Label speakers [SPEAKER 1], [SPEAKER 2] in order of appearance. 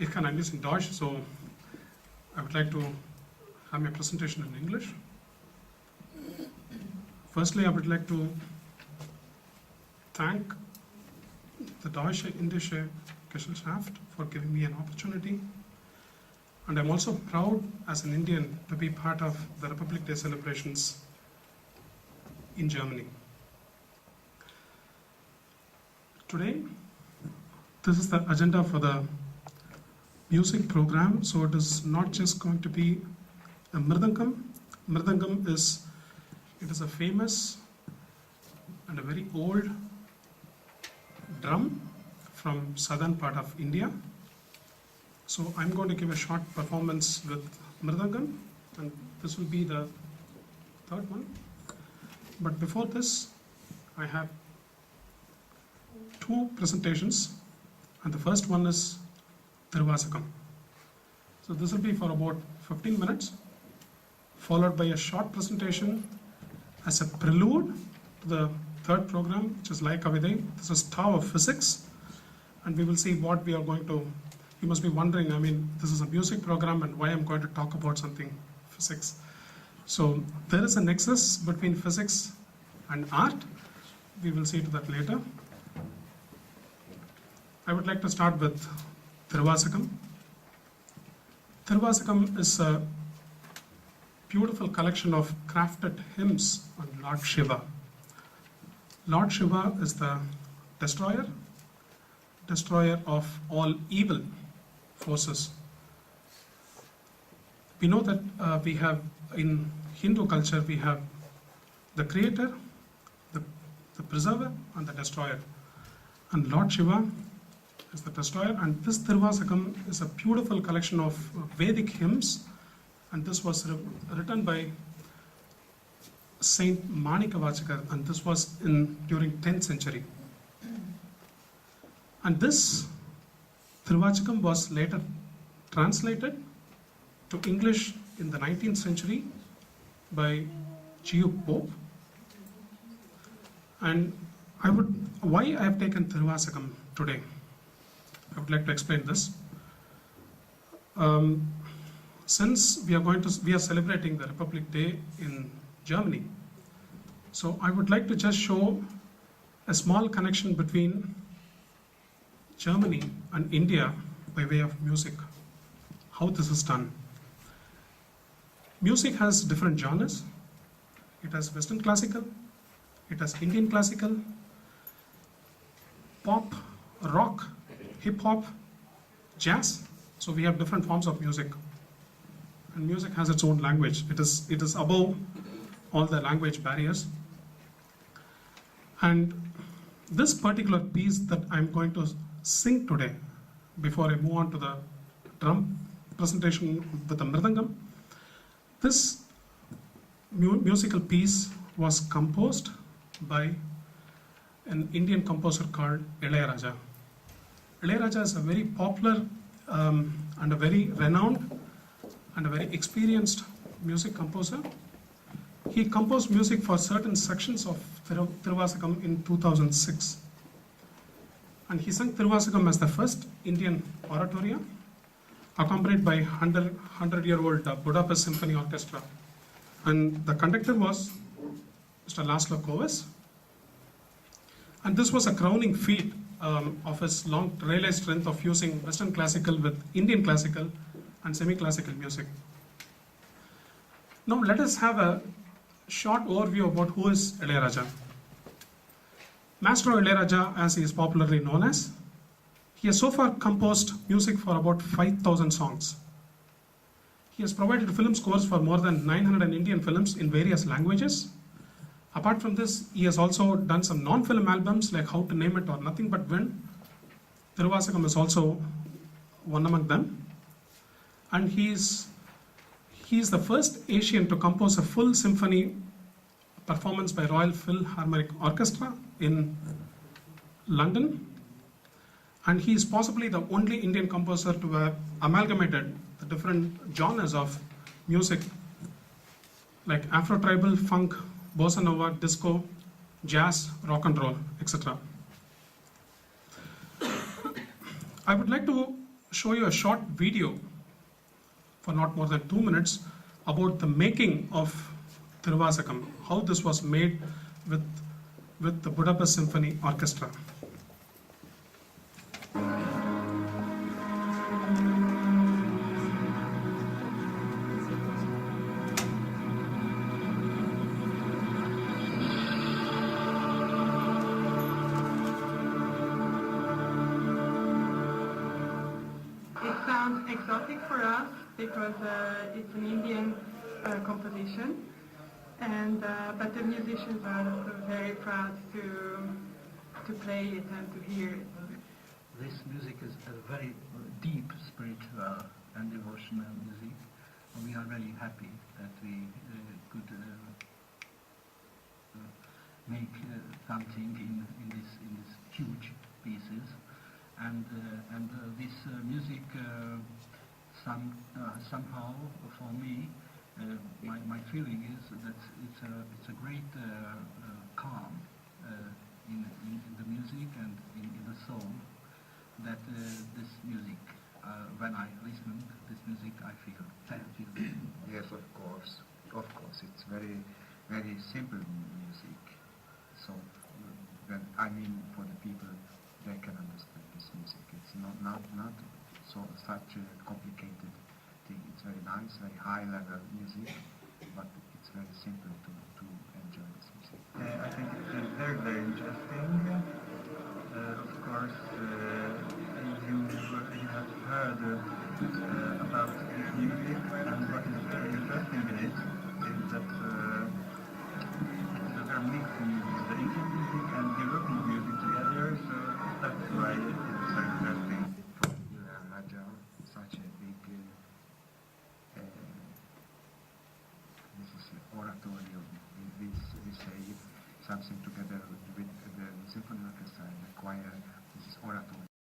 [SPEAKER 1] Ich kann ein bisschen Deutsch, so I would like to have my presentation in English. Firstly, I would like to thank the Deutsche Indische Gesellschaft for giving me an opportunity. And I'm also proud as an Indian to be part of the Republic Day celebrations in Germany. Today, this is the agenda for the music program. So it is not just going to be a mridangam. Mridangam is a famous and a very old drum from southern part of India. So I'm going to give a short performance with mridangam, and this will be the third one. But before this, I have two presentations, and the first one is Thiruvasakam. So this will be for about 15 minutes, followed by a short presentation as a prelude to the third program, which is Ilaiyaraaja. This is Tao of Physics, and we will see what we are going to. You must be wondering, this is a music program and why I'm going to talk about something physics. So there is a nexus between physics and art. We will see to that later. I would like to start with Thiruvasakam. Thiruvasakam is a beautiful collection of crafted hymns on Lord Shiva. Lord Shiva is the destroyer of all evil forces. We know that we have in Hindu culture, we have the creator, the preserver, and the destroyer. And Lord Shiva is the destroyer. And this Thiruvasakam is a beautiful collection of Vedic hymns. And this was written by Saint Manikavachakar, and this was during 10th century. And this Thiruvasakam was later translated to English in the 19th century by G.U. Pope. And why I have taken Thiruvasakam today? I would like to explain this. Since we are celebrating the Republic Day in Germany, so I would like to just show a small connection between Germany and India by way of music, how this is done. Music has different genres. It has Western classical, it has Indian classical, pop, rock, hip hop, jazz. So we have different forms of music. And music has its own language. It is above all the language barriers. And this particular piece that I'm going to sing today, before I move on to the drum presentation with the mridangam, this musical piece was composed by an Indian composer called Ilaiyaraaja. Ilaiyaraaja is a very popular and a very renowned and a very experienced music composer. He composed music for certain sections of Thiruvasakam in 2006. And he sang Thiruvasakam as the first Indian Oratorio, accompanied by 100-year-old Budapest Symphony Orchestra. And the conductor was Mr. Laszlo Kovacs. And this was a crowning feat of his long realized strength of using Western classical with Indian classical and semi-classical music. Now let us have a short overview about who is Ilaiyaraaja. Maestro Ilaiyaraaja, as he is popularly known as, he has so far composed music for about 5,000 songs. He has provided film scores for more than 900 Indian films in various languages. Apart from this, he has also done some non-film albums like How to Name It or Nothing But Wind. Thiruvasakam is also one among them. And he is the first Asian to compose a full symphony performance by Royal Philharmonic Orchestra in London. And he is possibly the only Indian composer to have amalgamated the different genres of music like Afro-tribal, funk, bossa nova, disco, jazz, rock and roll, etc. I would like to show you a short video for not more than 2 minutes about the making of Thiruvasakam, how this was made with the Budapest Symphony Orchestra.
[SPEAKER 2] It sounds exotic for us because it's an Indian composition, and but the musicians are very proud to play it and to hear it.
[SPEAKER 3] This music is a very deep spiritual and devotional music. We are very happy that we could make something in this huge pieces, and this music somehow for me my feeling is that it's a great calm in the music and in the soul, that this music when I listen to this music I feel.
[SPEAKER 4] Yes, of course, it's very simple music. So when I mean for the people, they can understand this music. It's not such a complicated thing. It's very nice, very high level music, but it's very simple to enjoy this music.
[SPEAKER 5] I think it's very interesting. Of course, you have heard about this music, and what is very interesting in it is that it's a mixed music, the Indian music and European music together, so that's why it's very interesting.
[SPEAKER 4] For Ilaiyaraaja, such a big this is Oratorio. We say something together with the symphony orchestra and the choir. This is Oratorio.